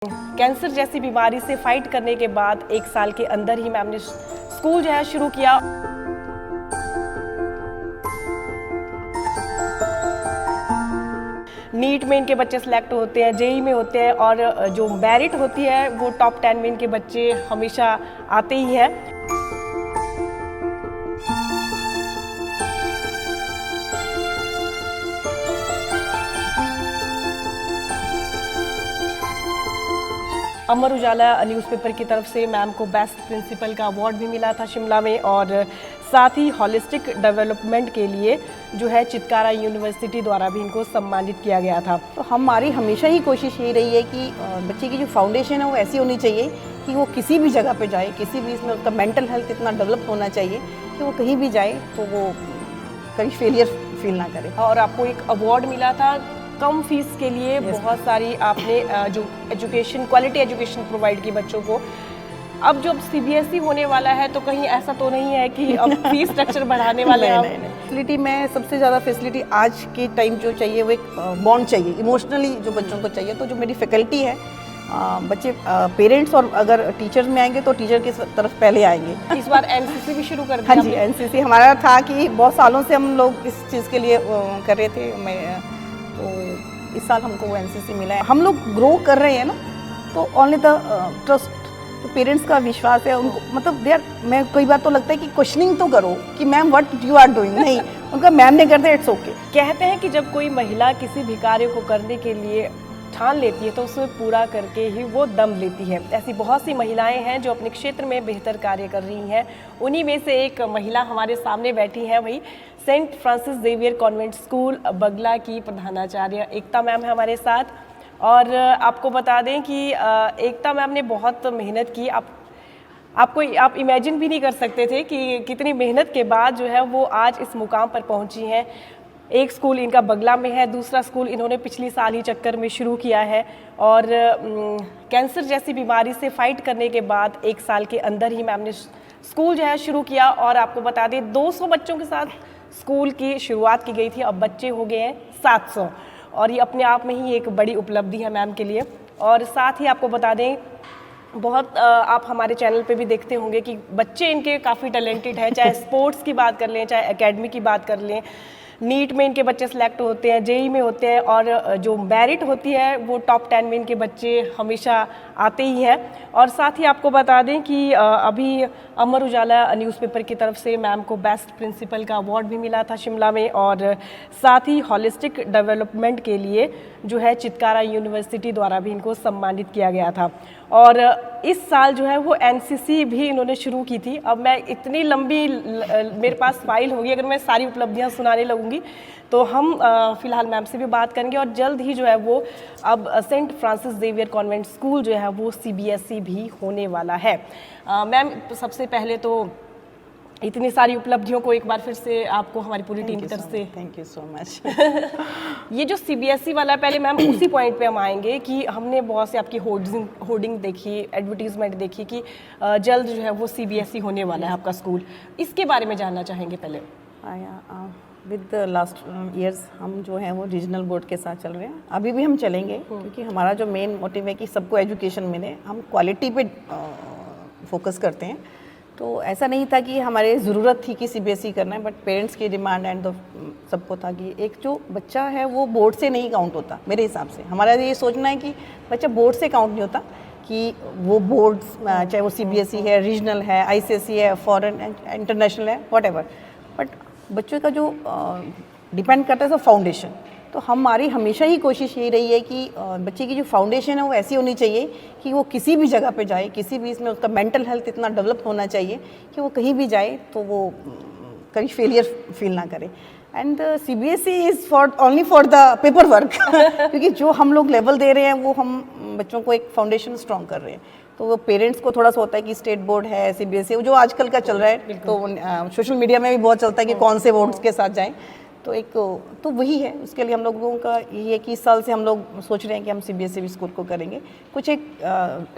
Cancer जैसी बीमारी से फाइट करने के बाद 1 साल के अंदर ही मैम ने स्कूल जो है शुरू किया। नीट में इनके बच्चे सिलेक्ट होते हैं, जेई में होते हैं और जो मेरिट होती है वो टॉप 10 में इनके बच्चे हमेशा आते ही हैं। अमर उजाला न्यूज़पेपर की तरफ से मैम को बेस्ट प्रिंसिपल का अवार्ड भी मिला था शिमला में, और साथ ही हॉलिस्टिक डेवलपमेंट के लिए जो है चितकारा यूनिवर्सिटी द्वारा भी इनको सम्मानित किया गया था। तो हमारी हमेशा ही कोशिश ये रही है कि बच्चे की जो फाउंडेशन है वो ऐसी होनी चाहिए कि वो किसी भी जगह पे जाए, किसी भी इसमें उसका मेंटल हेल्थ इतना डेवलप होना चाहिए कि वो कहीं भी जाए तो वो कभी फेलियर फील ना करे। और आपको एक अवार्ड मिला था कम फीस के लिए। बहुत सारी आपने जो एजुकेशन, क्वालिटी एजुकेशन प्रोवाइड की बच्चों को। अब जब सीबीएसई होने वाला है तो कहीं ऐसा तो नहीं है कि अब फीस स्ट्रक्चर बढ़ाने वाले हैं? नहीं। फैसिलिटी में सबसे ज़्यादा फैसिलिटी आज के टाइम जो चाहिए वो एक बॉन्ड चाहिए, इमोशनली जो बच्चों को चाहिए। तो जो मेरी फैकल्टी है, बच्चे पेरेंट्स और अगर टीचर्स में आएंगे तो टीचर की तरफ पहले आएंगे। इस बार एनसीसी भी शुरू कर दिया? हाँ जी, एनसीसी हमारा था कि बहुत सालों से हम लोग इस चीज़ के लिए कर रहे थे। तो इस साल हमको वो एनसीसी मिला है। हम लोग ग्रो कर रहे हैं ना, तो ओनली द ट्रस्ट, तो पेरेंट्स का विश्वास है उनको, मतलब देर मैं कई बार तो लगता है कि क्वेश्चनिंग तो करो कि ma'am what you are doing, नहीं उनका मैम ने करते इट्स ओके। कहते हैं कि जब कोई महिला किसी भी कार्य को करने के लिए ठान लेती है तो उसे पूरा करके ही वो दम लेती है। ऐसी बहुत सी महिलाएं हैं जो अपने क्षेत्र में बेहतर कार्य कर रही हैं। उन्हीं में से एक महिला हमारे सामने बैठी हैं, वही Saint Francis Xavier Convent School Bagla की प्रधानाचार्य एकता मैम है हमारे साथ। और आपको बता दें कि एकता मैम ने बहुत मेहनत की। आप इमेजिन भी नहीं कर सकते थे कि कितनी मेहनत के बाद जो है वो आज इस मुकाम पर पहुंची हैं। एक स्कूल इनका बगला में है, दूसरा स्कूल इन्होंने पिछली साल ही चक्कर में शुरू किया है। और कैंसर जैसी बीमारी से फाइट करने के बाद 1 साल के अंदर ही मैम ने स्कूल जो है शुरू किया। और आपको बता दें 200 बच्चों के साथ स्कूल की शुरुआत की गई थी, अब बच्चे हो गए हैं 700, और ये अपने आप में ही एक बड़ी उपलब्धि है मैम के लिए। और साथ ही आपको बता दें बहुत आप हमारे चैनल पे भी देखते होंगे कि बच्चे इनके काफ़ी टैलेंटेड हैं, चाहे स्पोर्ट्स की बात कर लें, चाहे एकेडमी की बात कर लें। नीट में इनके बच्चे सिलेक्ट होते हैं, जेई में होते हैं और जो मेरिट होती है वो टॉप 10 में इनके बच्चे हमेशा आते ही हैं। और साथ ही आपको बता दें कि अभी अमर उजाला न्यूज़पेपर की तरफ से मैम को बेस्ट प्रिंसिपल का अवार्ड भी मिला था शिमला में, और साथ ही हॉलिस्टिक डेवलपमेंट के लिए जो है चितकारा यूनिवर्सिटी द्वारा भी इनको सम्मानित किया गया था। और इस साल जो है वो एनसीसी भी इन्होंने शुरू की थी। अब मैं इतनी लंबी मेरे पास फाइल होगी, अगर मैं सारी उपलब्धियां सुनाने लगूंगी तो हम फिलहाल मैम से भी बात करेंगे। और जल्द ही जो है वो अब Saint Francis Xavier Convent School जो है वो सीबीएसई भी होने वाला है। मैम सबसे पहले तो इतनी सारी उपलब्धियों को एक बार फिर से आपको हमारी पूरी टीम की तरफ से थैंक यू सो मच। ये जो सीबीएसई वाला, पहले मैम उसी पॉइंट पे हम आएंगे कि हमने बहुत से आपकी होर्डिंग देखी, एडवर्टीजमेंट देखी कि जल्द जो है वो सीबीएसई होने वाला है आपका स्कूल। इसके बारे में जानना चाहेंगे पहले। विद लास्ट ईयर्स हम जो है वो रीजनल बोर्ड के साथ चल रहे हैं, अभी भी हम चलेंगे, क्योंकि हमारा जो मेन मोटिव है कि सबको एजुकेशन मिले, हम क्वालिटी पे फोकस करते हैं। तो ऐसा नहीं था कि हमारे ज़रूरत थी कि सीबीएसई करना है, बट पेरेंट्स की डिमांड एंड सबको था कि एक जो बच्चा है वो बोर्ड से नहीं काउंट होता। मेरे हिसाब से हमारा ये सोचना है कि बच्चा बोर्ड से काउंट नहीं होता, कि वो बोर्ड चाहे वो सीबीएसई है, रीजनल है, आईसीएसई है, फॉरेन इंटरनेशनल है, व्हाटएवर, बट बच्चों का जो डिपेंड करता है फाउंडेशन। तो हमारी हमेशा ही कोशिश यही रही है कि बच्चे की जो फाउंडेशन है वो ऐसी होनी चाहिए कि वो किसी भी जगह पे जाए, किसी भी इसमें उसका मेंटल हेल्थ इतना डेवलप होना चाहिए कि वो कहीं भी जाए तो वो कभी फेलियर फील ना करे। And CBSE is only for the paper work क्योंकि जो हम लोग लेवल दे रहे हैं वो हम बच्चों को एक फाउंडेशन स्ट्रॉन्ग कर रहे हैं। तो वो पेरेंट्स को थोड़ा सा होता है कि स्टेट बोर्ड है, सीबीएसई जो आजकल का चल रहा है, तो सोशल मीडिया में भी बहुत चलता है कि कौन से बोर्ड्स के साथ जाएं। तो वही है, उसके लिए हम लोगों का ये है कि इस साल से हम लोग सोच रहे हैं कि हम सीबीएसई स्कूल को करेंगे। कुछ एक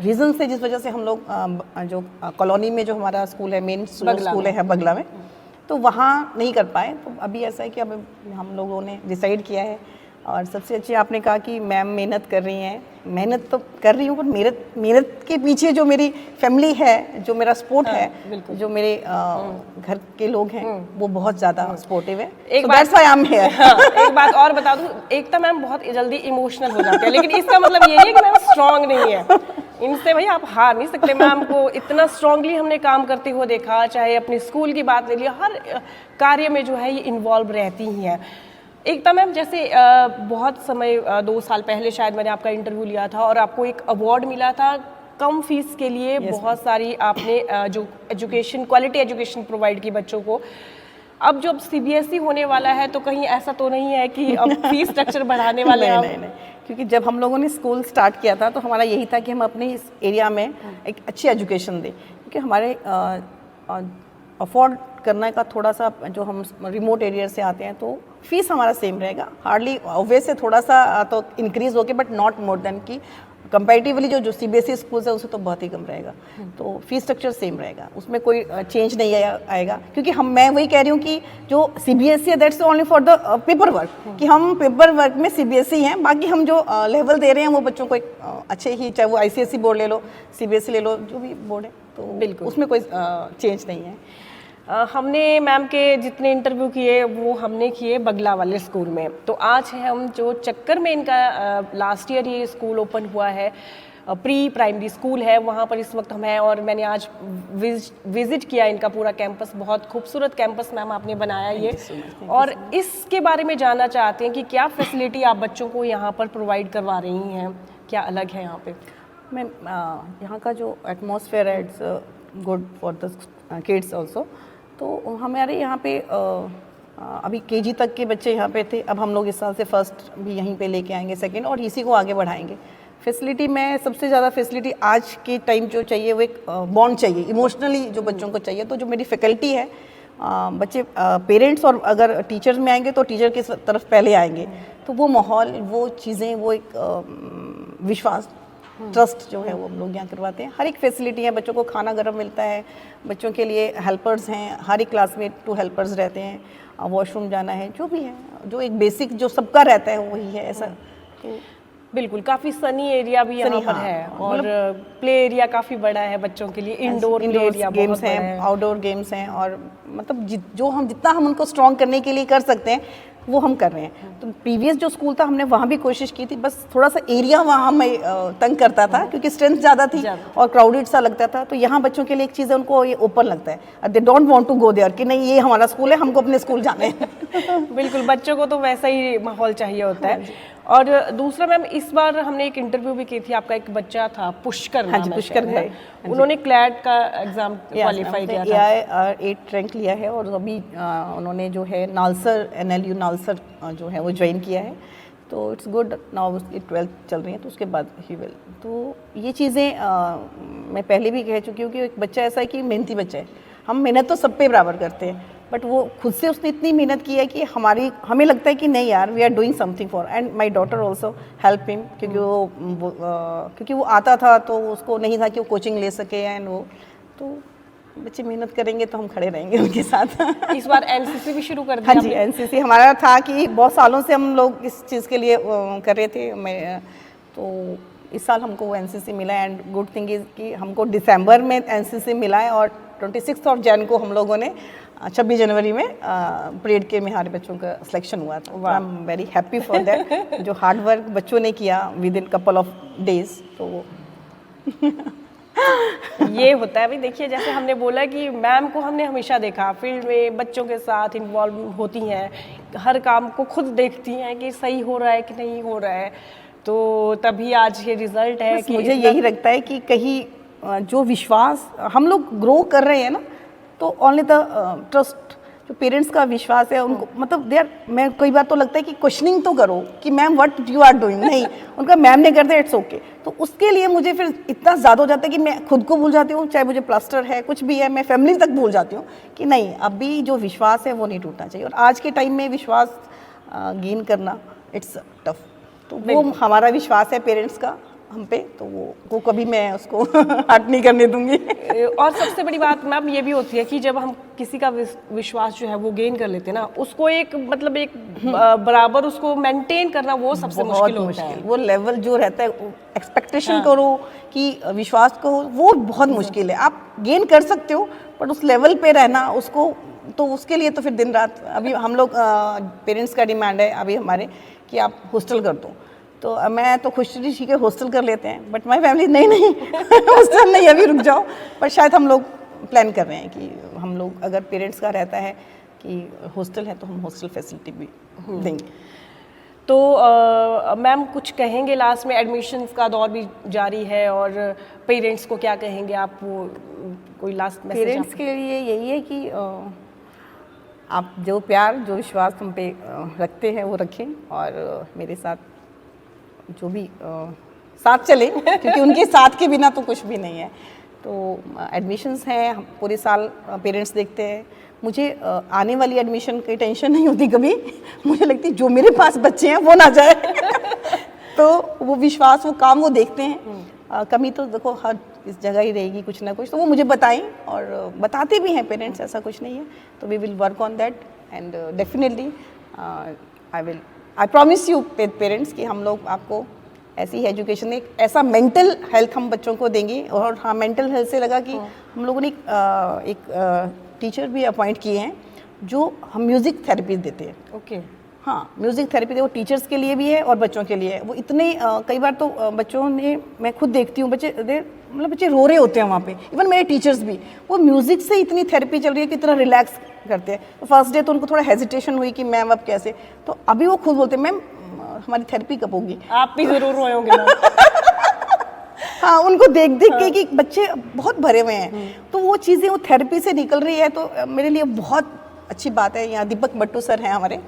रीज़न से जिस वजह से हम लोग जो कॉलोनी में जो हमारा स्कूल है, मेन स्कूल है बगला में, तो वहाँ नहीं कर पाए। तो अभी ऐसा है कि अब हम लोगों ने डिसाइड किया है और सबसे अच्छी आपने कहा कि मैम मेहनत कर रही हैं। मेहनत तो कर रही हूँ, पर मेहनत के पीछे जो मेरी फैमिली है, जो मेरा सपोर्ट है, जो मेरे घर के लोग हैं, वो बहुत ज़्यादा सपोर्टिव है। एक बात और बता दूं, एकता मैम बहुत जल्दी इमोशनल हो जाते हैं, लेकिन इसका मतलब ये है कि मैम स्ट्रांग नहीं है। इनसे भाई आप हार नहीं सकते। मैम को इतना स्ट्रांगली हमने काम करते हुए देखा, चाहे अपने स्कूल की बात ले लिया, हर कार्य में जो है ये इन्वॉल्व रहती ही हैं। एकता मैम, जैसे बहुत समय 2 साल पहले शायद मैंने आपका इंटरव्यू लिया था और आपको एक अवार्ड मिला था कम फीस के लिए। बहुत सारी आपने जो एजुकेशन, क्वालिटी एजुकेशन प्रोवाइड की बच्चों को। अब जब सीबीएसई होने वाला है तो कहीं ऐसा तो नहीं है कि अब फीस स्ट्रक्चर बढ़ाने वाले हैं? नहीं, क्योंकि जब हम लोगों ने स्कूल स्टार्ट किया था तो हमारा यही था कि हम अपने इस एरिया में एक अच्छी एजुकेशन दें, क्योंकि हमारे अफोर्ड करने का थोड़ा सा, जो हम रिमोट एरिया से आते हैं तो फीस हमारा सेम रहेगा, हार्डली ऑब्वियस थोड़ा सा तो इंक्रीज होके, बट नॉट मोर देन की कंपैरेटिवली जो सीबीएसई स्कूल्स है उससे तो बहुत ही कम रहेगा। तो फीस स्ट्रक्चर सेम रहेगा, उसमें कोई चेंज नहीं आएगा। क्योंकि मैं वही कह रही हूँ कि जो सीबीएसई है that's only for the paper work, कि हम पेपर वर्क में सीबीएसई हैं, बाकी हम जो लेवल दे रहे हैं वो बच्चों को एक अच्छे ही, चाहे वो आईसीएसई बोर्ड ले लो, सीबीएसई ले लो, जो भी बोर्ड है, तो बिल्कुल उसमें कोई चेंज नहीं है। हमने मैम के जितने इंटरव्यू किए वो हमने किए बगला वाले स्कूल में। तो आज है हम जो चक्कर में, इनका लास्ट ईयर ये स्कूल ओपन हुआ है, प्री प्राइमरी स्कूल है, वहाँ पर इस वक्त हम हैं। और मैंने आज विजिट किया इनका पूरा कैंपस। बहुत खूबसूरत कैंपस मैम आपने बनाया ये। और इसके बारे में जानना चाहते हैं कि क्या फैसिलिटी आप बच्चों को यहाँ पर प्रोवाइड करवा रही हैं, क्या अलग है यहाँ पे? मैम, यहाँ का जो एटमॉस्फेयर है it's good for the kids also. तो हमारे यहाँ पे अभी केजी तक के बच्चे यहाँ पे थे, अब हम लोग इस साल से फर्स्ट भी यहीं पे लेके आएंगे, सेकंड, और इसी को आगे बढ़ाएंगे। फैसिलिटी में सबसे ज़्यादा फैसिलिटी आज के टाइम जो चाहिए वो एक बॉन्ड चाहिए, इमोशनली जो बच्चों को चाहिए। तो जो मेरी फैकल्टी है, बच्चे पेरेंट्स और अगर टीचर्स में आएंगे तो टीचर की तरफ पहले आएंगे, तो वो माहौल, वो चीज़ें, वो एक विश्वास, ट्रस्ट जो है वो हम लोग यहाँ करवाते हैं। हर एक फैसिलिटी है, बच्चों को खाना गर्म मिलता है, बच्चों के लिए हेल्पर्स हैं, हर एक क्लास में 2 हेल्पर्स रहते हैं, वॉशरूम जाना है, जो भी है, जो एक बेसिक जो सबका रहता है वही है ऐसा। तो बिल्कुल, काफ़ी सनी एरिया भी यहाँ पर है, और प्ले एरिया काफ़ी बड़ा है बच्चों के लिए, इंडोर एरिया, गेम्स हैं, आउटडोर गेम्स हैं, और मतलब जितना हम उनको स्ट्रॉन्ग करने के लिए कर सकते हैं वो हम कर रहे हैं। तो प्रीवियस जो स्कूल था हमने वहाँ भी कोशिश की थी, बस थोड़ा सा एरिया वहाँ हमें तंग करता था क्योंकि स्ट्रेंथ ज़्यादा थी और क्राउडेड सा लगता था। तो यहाँ बच्चों के लिए एक चीज़ है, उनको ये ओपन लगता है, they don't want to go there, कि नहीं ये हमारा स्कूल है, हमको अपने स्कूल जाना है। बिल्कुल, बच्चों को तो वैसा ही माहौल चाहिए होता है। और दूसरा मैम, इस बार हमने एक इंटरव्यू भी की थी, आपका एक बच्चा था पुष्कर, हाँ जी, पुष्कर है, उन्होंने क्लैट का एग्जाम क्वालिफाई किया था, 8 रैंक लिया है, और अभी उन्होंने जो है नालसर, NLU नालसर जो है वो ज्वाइन किया है। तो इट्स गुड, नाउ 12th चल रही है, तो उसके बाद ही विल। तो ये चीज़ें मैं पहले भी कह चुकी हूँ कि एक बच्चा ऐसा है कि मेहनती बच्चा है, हम मेहनत तो सब पे बराबर करते हैं, बट वो खुद से उसने इतनी मेहनत की है कि हमें लगता है कि नहीं यार, we are doing something for, and my daughter also help him, क्योंकि वो आता था तो उसको नहीं था कि वो कोचिंग ले सके, एंड वो तो बच्चे मेहनत करेंगे तो हम खड़े रहेंगे उनके साथ। इस बार एनसीसी भी शुरू कर दिया? हाँ जी, एनसीसी हमारा था कि बहुत सालों से हम लोग इस चीज़ के लिए कर रहे थे। तो इस साल हमको वो एनसीसी मिला, एंड गुड थिंग इज़ कि हमको दिसंबर में एनसीसी मिला है, और 26 जनवरी को हम लोगों ने 26 जनवरी में परेड के में हमारे बच्चों का सिलेक्शन हुआ था। I am very happy for that. जो हार्ड वर्क बच्चों ने किया with in couple of days, तो वो ये होता है। अभी देखिए, जैसे हमने बोला कि मैम को हमने हमेशा देखा फील्ड में बच्चों के साथ इन्वॉल्व होती हैं, हर काम को खुद देखती हैं कि सही हो रहा है कि नहीं हो रहा है, तो तभी आज ये रिजल्ट है। कि मुझे यही लगता है कि कहीं जो विश्वास हम लोग ग्रो कर रहे हैं ना, तो ओनली द ट्रस्ट, जो पेरेंट्स का विश्वास है उनको, मतलब देयर, मैं कई बार तो लगता है कि क्वेश्चनिंग तो करो कि ma'am what you are doing, नहीं, उनका मैम ने करते इट्स ओके। तो उसके लिए मुझे फिर इतना ज़्यादा हो जाता है कि मैं खुद को भूल जाती हूँ, चाहे मुझे प्लास्टर है कुछ भी है, मैं फैमिली तक भूल जाती हूँ कि नहीं, अभी जो विश्वास है वो नहीं टूटना चाहिए। और आज के टाइम में विश्वास गेन करना इट्स टफ, तो वो हमारा विश्वास है पेरेंट्स का, हम पे, तो वो कभी मैं उसको हट नहीं करने दूंगी। और सबसे बड़ी बात मैम ये भी होती है कि जब हम किसी का विश्वास जो है वो गेन कर लेते हैं ना, उसको एक मतलब एक बराबर उसको मेंटेन करना वो सबसे बहुत मुश्किल होता है। वो लेवल जो रहता है, एक्सपेक्टेशन करो कि विश्वास को, वो बहुत मुश्किल है। आप गेन कर सकते हो बट उस लेवल पे रहना उसको, तो उसके लिए तो फिर दिन रात, अभी हम लोग पेरेंट्स का डिमांड है अभी हमारे कि आप हॉस्टल कर दो, तो मैं तो खुश थी, ठीक है हॉस्टल कर लेते हैं, बट माई फैमिली नहीं हॉस्टल नहीं, अभी रुक जाओ। पर शायद हम लोग प्लान कर रहे हैं कि हम लोग, अगर पेरेंट्स का रहता है कि हॉस्टल है तो हम हॉस्टल फैसिलिटी भी देंगे। तो मैम कुछ कहेंगे लास्ट में, एडमिशन्स का दौर भी जारी है और पेरेंट्स को क्या कहेंगे आप, वो कोई लास्ट मैसेज? पेरेंट्स के लिए यही है कि आप जो प्यार, जो विश्वास हम पे रखते हैं वो रखें, और मेरे साथ जो भी साथ चले, क्योंकि उनके साथ के बिना तो कुछ भी नहीं है। तो एडमिशन्स हैं, हम पूरे साल पेरेंट्स देखते हैं। मुझे आने वाली एडमिशन की टेंशन नहीं होती कभी, मुझे लगती है जो मेरे पास बच्चे हैं वो ना जाए तो वो विश्वास, वो काम वो देखते हैं। कमी तो देखो हर इस जगह ही रहेगी कुछ ना कुछ, तो वो मुझे बताएं, और बताते भी हैं पेरेंट्स, ऐसा कुछ नहीं है। तो we will work on that and definitely I promise you parents कि हम लोग आपको ऐसी एजुकेशन, एक ऐसा मेंटल हेल्थ हम बच्चों को देंगे। और हाँ, मेंटल हेल्थ से लगा कि हम लोगों ने एक टीचर भी अपॉइंट किए हैं जो हम म्यूज़िक थेरेपी देते हैं। ओके। हाँ, म्यूज़िक थेरेपी वो टीचर्स के लिए भी है और बच्चों के लिए है। वो इतने कई बार तो बच्चों ने, मैं खुद देखती हूँ बच्चे मतलब बच्चे रो रहे होते हैं वहाँ पे, इवन मेरे टीचर्स भी, वो म्यूज़िक से इतनी थेरेपी चल रही है कि इतना रिलैक्स करते हैं। तो फर्स्ट डे तो उनको थोड़ा हेजिटेशन हुई कि मैम अब कैसे, तो अभी वो खुद बोलते हैं मैम हमारी थेरेपी कब होगी। आप भी ज़रूर रोए होंगे ना? हाँ, उनको देख देख के कि बच्चे बहुत भरे हुए हैं, तो वो चीज़ें वो थेरेपी से निकल रही है, तो मेरे लिए बहुत अच्छी बात है। यहाँ दीपक मट्टू सर हैं हमारे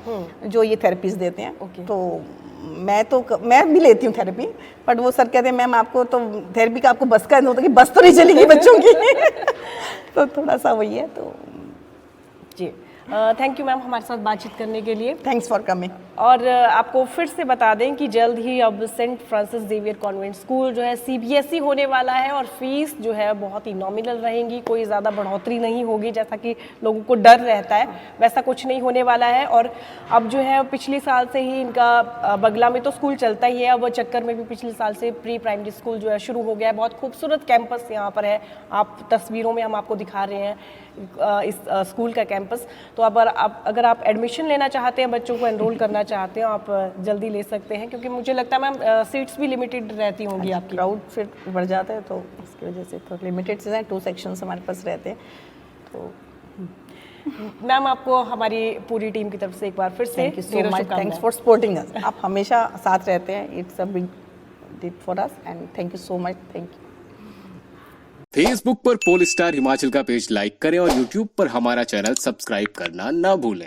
जो ये थेरेपीज देते हैं। तो मैं भी लेती हूँ थेरेपी, बट वो सर कहते हैं मैम आपको तो थेरेपी का आपको बस का नहीं होता कि बस तो नहीं चलेगी बच्चों की तो थोड़ा सा वही है। तो जी, थैंक यू मैम हमारे साथ बातचीत करने के लिए। Thanks for coming. और आपको फिर से बता दें कि जल्द ही अब Saint Francis Xavier Convent School जो है CBSE होने वाला है, और फीस जो है बहुत ही नॉमिनल रहेंगी, कोई ज़्यादा बढ़ोतरी नहीं होगी जैसा कि लोगों को डर रहता है, वैसा कुछ नहीं होने वाला है। और अब जो है पिछले साल से ही इनका बगला में तो स्कूल चलता ही है, अब चक्कर में भी पिछले साल से प्री प्राइमरी स्कूल जो है शुरू हो गया है। बहुत खूबसूरत कैंपस यहाँ पर है, आप तस्वीरों में हम आपको दिखा रहे हैं इस स्कूल का कैंपस। तो अगर आप एडमिशन लेना चाहते हैं, बच्चों को एनरोल करना चाहते हैं, आप जल्दी ले सकते हैं, क्योंकि मुझे लगता है मैम सीट्स भी लिमिटेड रहती होंगी आपकी। क्राउड फिर बढ़ जाता है, तो इसकी वजह से तो लिमिटेड चीज़ें, 2 सेक्शंस हमारे पास रहते हैं। तो मैम आपको हमारी पूरी टीम की तरफ से एक बार फिर से thank you so much, thanks for supporting us. आप हमेशा साथ रहते हैं, it's a big deal for us and thank you so much. Thank you. Facebook पर पोल स्टार हिमाचल का पेज लाइक करें और यूट्यूब पर हमारा चैनल सब्सक्राइब करना ना भूलें।